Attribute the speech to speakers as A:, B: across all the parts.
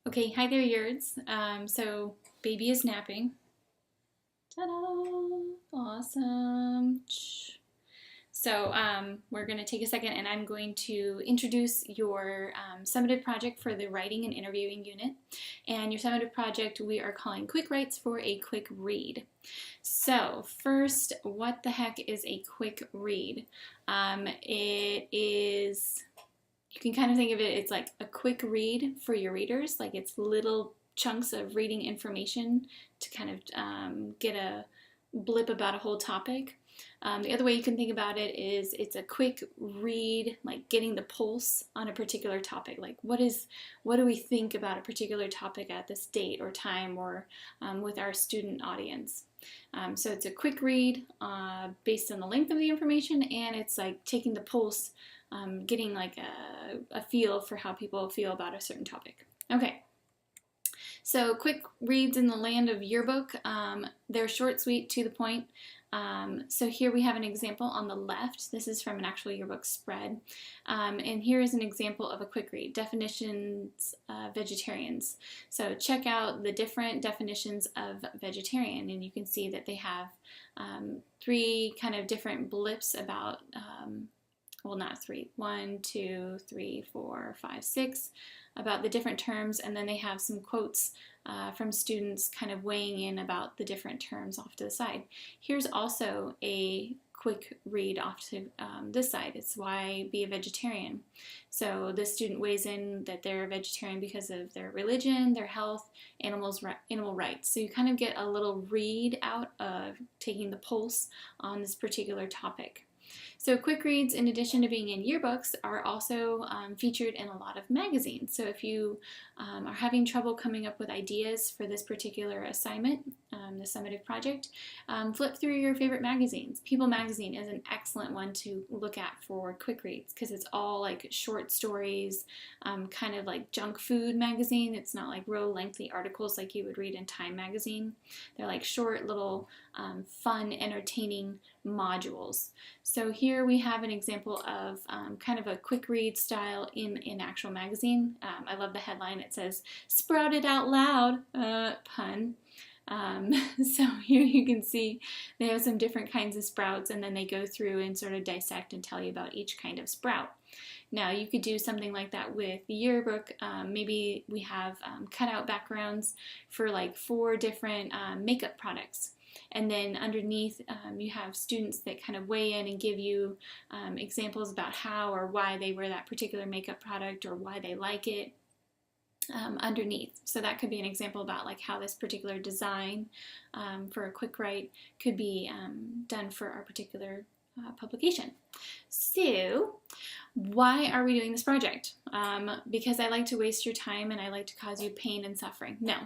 A: Okay, hi there, Yurds. So baby is napping. Ta-da! Awesome. We're going to take a second and I'm going to introduce your summative project for the writing and interviewing unit. And your summative project we are calling Quick Writes for a Quick Read. So first, what the heck is a quick read? It is you can kind of think of it, it's like a quick read for your readers, like it's little chunks of reading information to kind of get a blip about a whole topic. The other way you can think about it is it's a quick read, like getting the pulse on a particular topic. Like what do we think about a particular topic at this date or time or with our student audience. So it's a quick read based on the length of the information, and it's like taking the pulse, getting like a feel for how people feel about a certain topic. Okay. So quick reads in the land of yearbook. They're short, sweet, to the point. So here we have an example on the left. This is from an actual yearbook spread. And here is an example of a quick read. Definitions vegetarians. So check out the different definitions of vegetarian, and you can see that they have three kind of different blips about, well, not three, 1, 2, 3, 4, 5, 6, about the different terms, and then they have some quotes from students kind of weighing in about the different terms off to the side. Here's also a quick read off to this side. It's why be a vegetarian. So the student weighs in that they're a vegetarian because of their religion, their health, animal rights. So you kind of get a little read out of taking the pulse on this particular topic. So quick reads, in addition to being in yearbooks, are also featured in a lot of magazines. So if you are having trouble coming up with ideas for this particular assignment, the summative project, flip through your favorite magazines. People Magazine is an excellent one to look at for quick reads because it's all like short stories, kind of like junk food magazine. It's not like real lengthy articles like you would read in Time Magazine. They're like short little fun, entertaining modules. So here we have an example of kind of a quick read style in actual magazine. I love the headline. It says, "Sprouted out loud," pun. So here you can see they have some different kinds of sprouts, and then they go through and sort of dissect and tell you about each kind of sprout. Now you could do something like that with the yearbook. Maybe we have cutout backgrounds for like 4 different makeup products. And then underneath you have students that kind of weigh in and give you examples about how or why they wear that particular makeup product or why they like it underneath. So that could be an example about like how this particular design for a quick write could be done for our particular publication. So why are we doing this project? Because I like to waste your time and I like to cause you pain and suffering. No.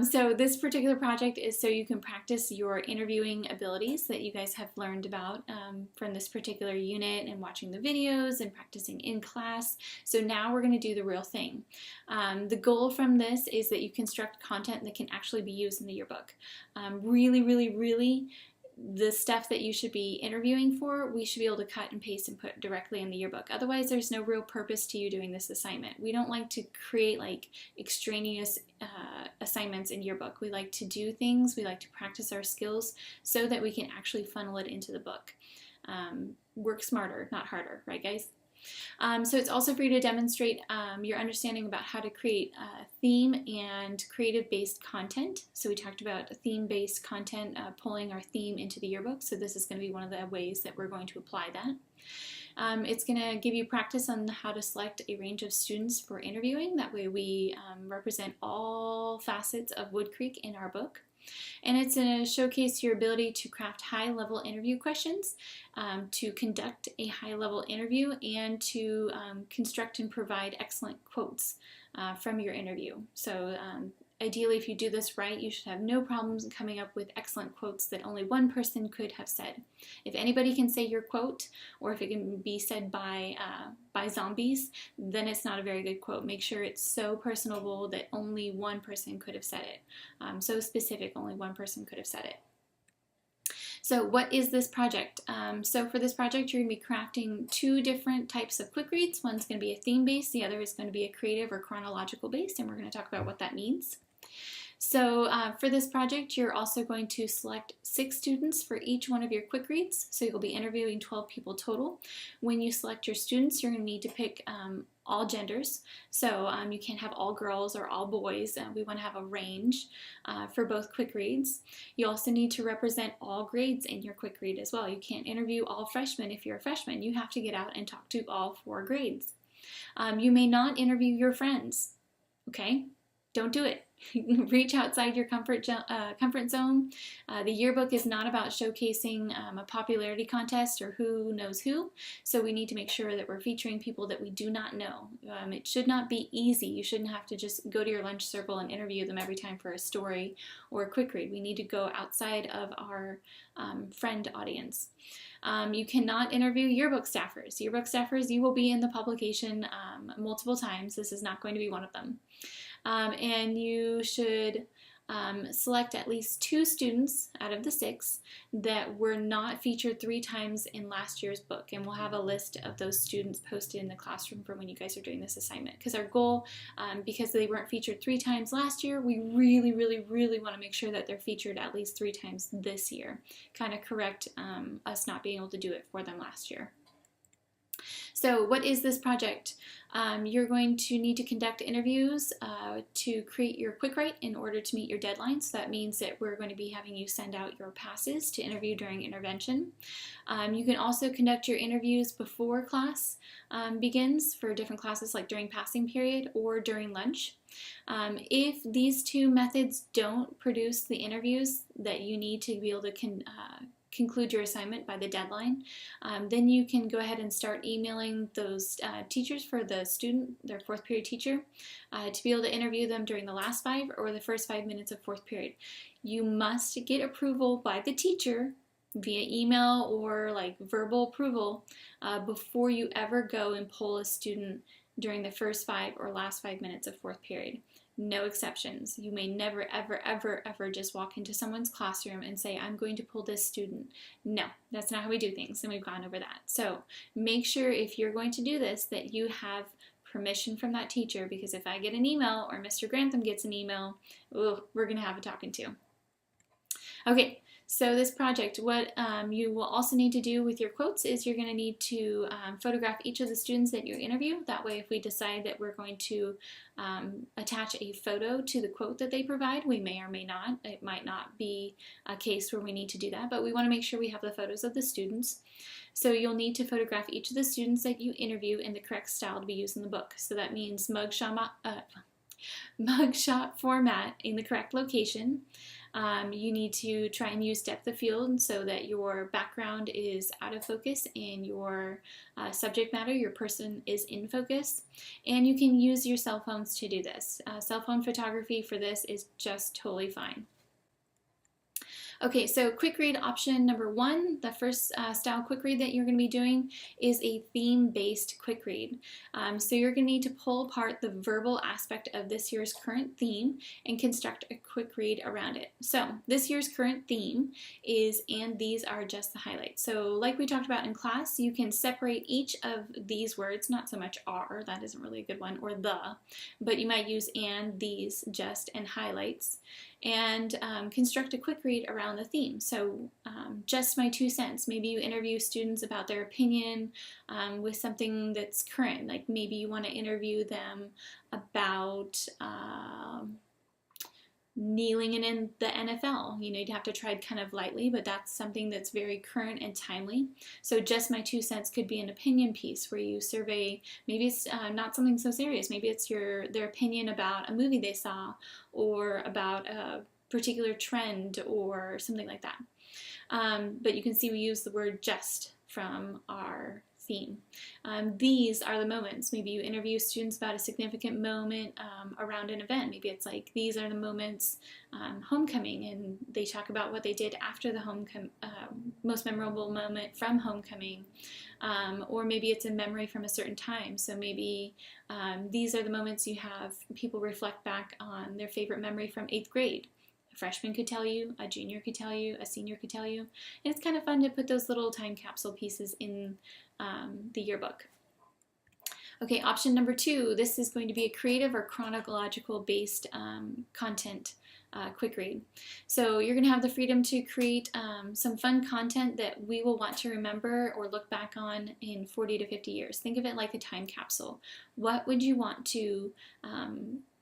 A: So this particular project is so you can practice your interviewing abilities that you guys have learned about from this particular unit and watching the videos and practicing in class. So now we're going to do the real thing. The goal from this is that you construct content that can actually be used in the yearbook. Really, the stuff that you should be interviewing for, we should be able to cut and paste and put directly in the yearbook. Otherwise, there's no real purpose to you doing this assignment. We don't like to create like extraneous assignments in yearbook. We like to do things, we like to practice our skills so that we can actually funnel it into the book. Work smarter, not harder, right guys? So it's also for you to demonstrate your understanding about how to create theme and creative-based content. So we talked about theme-based content, pulling our theme into the yearbook. So this is going to be one of the ways that we're going to apply that. It's going to give you practice on how to select a range of students for interviewing. That way we represent all facets of Wood Creek in our book. And it's going to showcase your ability to craft high-level interview questions, to conduct a high-level interview, and to construct and provide excellent quotes from your interview. So ideally, if you do this right, you should have no problems coming up with excellent quotes that only one person could have said. If anybody can say your quote, or if it can be said by zombies, then it's not a very good quote. Make sure it's so personable that only one person could have said it. So specific, only one person could have said it. So what is this project? So for this project, you're going to be crafting two different types of quick reads. One's going to be a theme-based, the other is going to be a creative or chronological based, and we're going to talk about what that means. So for this project, you're also going to select 6 students for each one of your quick reads. So you'll be interviewing 12 people total. When you select your students, you're going to need to pick all genders. So you can't have all girls or all boys. We want to have a range for both quick reads. You also need to represent all grades in your quick read as well. You can't interview all freshmen if you're a freshman. You have to get out and talk to all 4 grades. You may not interview your friends. Okay? Don't do it. Reach outside your comfort zone. The yearbook is not about showcasing a popularity contest or who knows who, so we need to make sure that we're featuring people that we do not know. It should not be easy. You shouldn't have to just go to your lunch circle and interview them every time for a story or a quick read. We need to go outside of our friend audience. You cannot interview yearbook staffers. Yearbook staffers, you will be in the publication multiple times. This is not going to be one of them. And you should select at least 2 students out of the 6 that were not featured 3 times in last year's book. And we'll have a list of those students posted in the classroom for when you guys are doing this assignment. Because our goal, because they weren't featured 3 times last year, we really, really, really want to make sure that they're featured at least 3 times this year. Kind of correct us not being able to do it for them last year. So what is this project? You're going to need to conduct interviews to create your quick write in order to meet your deadline. So that means that we're going to be having you send out your passes to interview during intervention. You can also conduct your interviews before class begins for different classes, like during passing period or during lunch. If these 2 methods don't produce the interviews that you need to be able to conclude your assignment by the deadline, then you can go ahead and start emailing those teachers for the student, their 4th period teacher, to be able to interview them during the last 5 or the first 5 minutes of 4th period. You must get approval by the teacher via email or like verbal approval before you ever go and poll a student during the first 5 or last 5 minutes of 4th period. No exceptions. You may never, ever, ever, ever just walk into someone's classroom and say, I'm going to pull this student. No, that's not how we do things, and we've gone over that. So make sure if you're going to do this that you have permission from that teacher, because if I get an email or Mr. Grantham gets an email, we're going to have a talking to. Okay. So this project, what you will also need to do with your quotes is you're going to need to photograph each of the students that you interview. That way, if we decide that we're going to attach a photo to the quote that they provide, we may or may not. It might not be a case where we need to do that, but we want to make sure we have the photos of the students. So you'll need to photograph each of the students that you interview in the correct style to be used in the book. So that means mugshot format in the correct location. You need to try and use depth of field so that your background is out of focus and your subject matter, your person, is in focus. And you can use your cell phones to do this. Cell phone photography for this is just totally fine. Okay, so quick read option number 1, the first style quick read that you're going to be doing is a theme-based quick read. So you're going to need to pull apart the verbal aspect of this year's current theme and construct a quick read around it. So this year's current theme is, and these are just the highlights. So like we talked about in class, you can separate each of these words, not so much are, that isn't really a good one, or the, but you might use and, these, just, and highlights, and construct a quick read around the theme. So just my 2 cents. Maybe you interview students about their opinion with something that's current. Like maybe you want to interview them about kneeling in the NFL. You know, you'd have to tread kind of lightly, but that's something that's very current and timely. So just my 2 cents could be an opinion piece where you survey, maybe it's not something so serious. Maybe it's their opinion about a movie they saw or about a particular trend or something like that. But you can see we use the word just from our theme. These are the moments. Maybe you interview students about a significant moment around an event. Maybe it's like, these are the moments, homecoming, and they talk about what they did after the most memorable moment from homecoming. Or maybe it's a memory from a certain time. So maybe these are the moments you have people reflect back on their favorite memory from 8th grade freshman could tell you, a junior could tell you, a senior could tell you. And it's kind of fun to put those little time capsule pieces in the yearbook. Okay, option number 2, this is going to be a creative or chronological based content quick read. So you're going to have the freedom to create some fun content that we will want to remember or look back on in 40 to 50 years. Think of it like a time capsule. What would you want to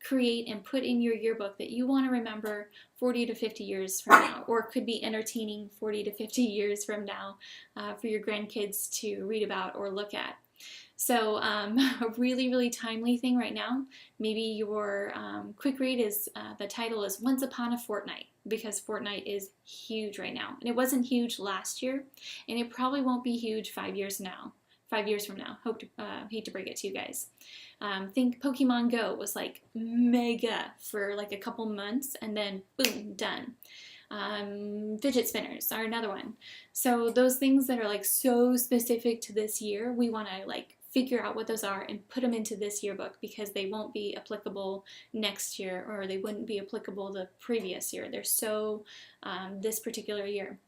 A: create and put in your yearbook that you want to remember 40 to 50 years from now, or could be entertaining 40 to 50 years from now for your grandkids to read about or look at? So a really, really timely thing right now, maybe your quick read is, the title is Once Upon a Fortnite, because Fortnite is huge right now. And it wasn't huge last year, and it probably won't be huge 5 years from now. Hate to break it to you guys. Think Pokemon Go was like mega for like a couple months, and then boom, done. Fidget spinners are another one. So those things that are like so specific to this year, we want to like figure out what those are and put them into this yearbook, because they won't be applicable next year, or they wouldn't be applicable the previous year. They're so this particular year.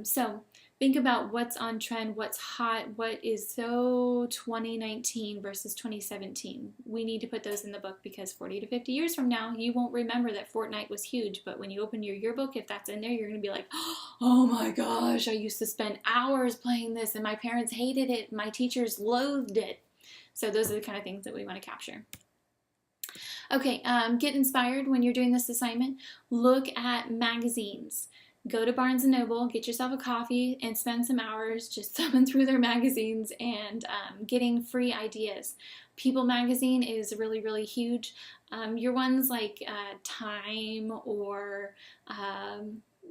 A: So think about what's on trend, what's hot, what is so 2019 versus 2017. We need to put those in the book, because 40 to 50 years from now, you won't remember that Fortnite was huge. But when you open your yearbook, if that's in there, you're going to be like, oh my gosh, I used to spend hours playing this and my parents hated it. My teachers loathed it. So those are the kind of things that we want to capture. Okay, get inspired when you're doing this assignment. Look at magazines. Go to Barnes & Noble, get yourself a coffee, and spend some hours just thumbing through their magazines and getting free ideas. People magazine is really, really huge. Your ones like Time or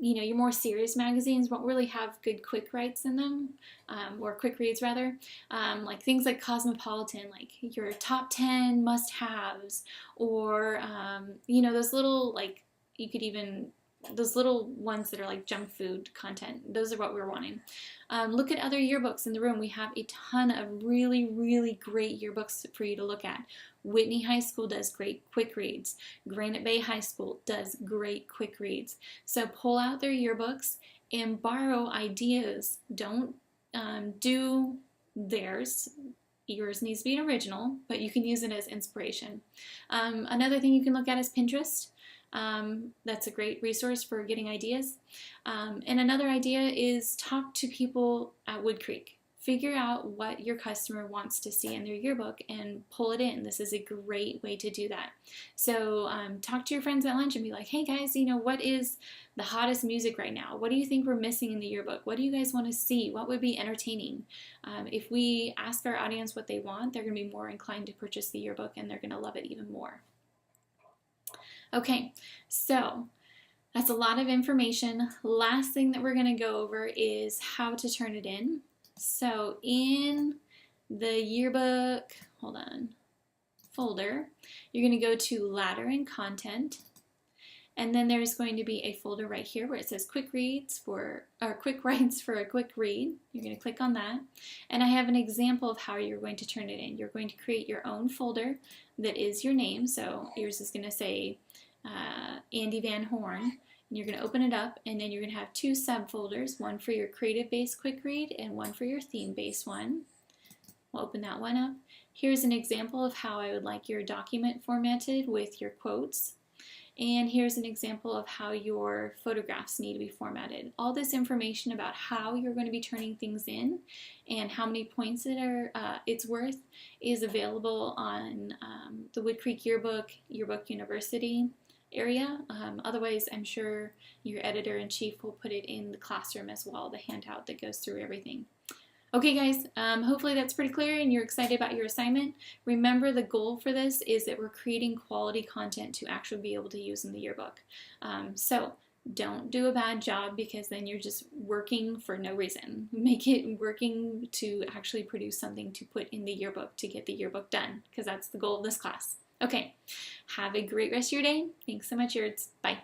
A: your more serious magazines won't really have good quick writes in them, or quick reads rather. Like things like Cosmopolitan, like your top 10 must-haves, or those little, like, you could even, those little ones that are like junk food content. Those are what we're wanting. Look at other yearbooks in the room. We have a ton of really, really great yearbooks for you to look at. Whitney High School does great quick reads. Granite Bay High School does great quick reads. So pull out their yearbooks and borrow ideas. Don't do theirs. Yours needs to be an original, but you can use it as inspiration. Another thing you can look at is Pinterest. That's a great resource for getting ideas. And another idea is talk to people at Wood Creek. Figure out what your customer wants to see in their yearbook and pull it in. This is a great way to do that. So talk to your friends at lunch and be like, hey guys, what is the hottest music right now? What do you think we're missing in the yearbook? What do you guys want to see? What would be entertaining? If we ask our audience what they want, they're going to be more inclined to purchase the yearbook, and they're going to love it even more. Okay, so that's a lot of information. Last thing that we're going to go over is how to turn it in. So in the yearbook, folder, you're going to go to Ladder and Content, and then there's going to be a folder right here where it says Quick Writes for a Quick Read. You're going to click on that, and I have an example of how you're going to turn it in. You're going to create your own folder that is your name. So yours is going to say Andy Van Horn. And you're going to open it up, and then you're going to have two subfolders, one for your creative-based quick read and one for your theme-based one. We'll open that one up. Here's an example of how I would like your document formatted with your quotes. And here's an example of how your photographs need to be formatted. All this information about how you're going to be turning things in and how many points it's worth is available on the Wood Creek Yearbook University area. Otherwise, I'm sure your editor-in-chief will put it in the classroom as well, the handout that goes through everything. Okay guys, hopefully that's pretty clear and you're excited about your assignment. Remember, the goal for this is that we're creating quality content to actually be able to use in the yearbook. So don't do a bad job, because then you're just working for no reason. Make it working to actually produce something to put in the yearbook to get the yearbook done, because that's the goal of this class. Okay, have a great rest of your day. Thanks so much, Yerds. Bye.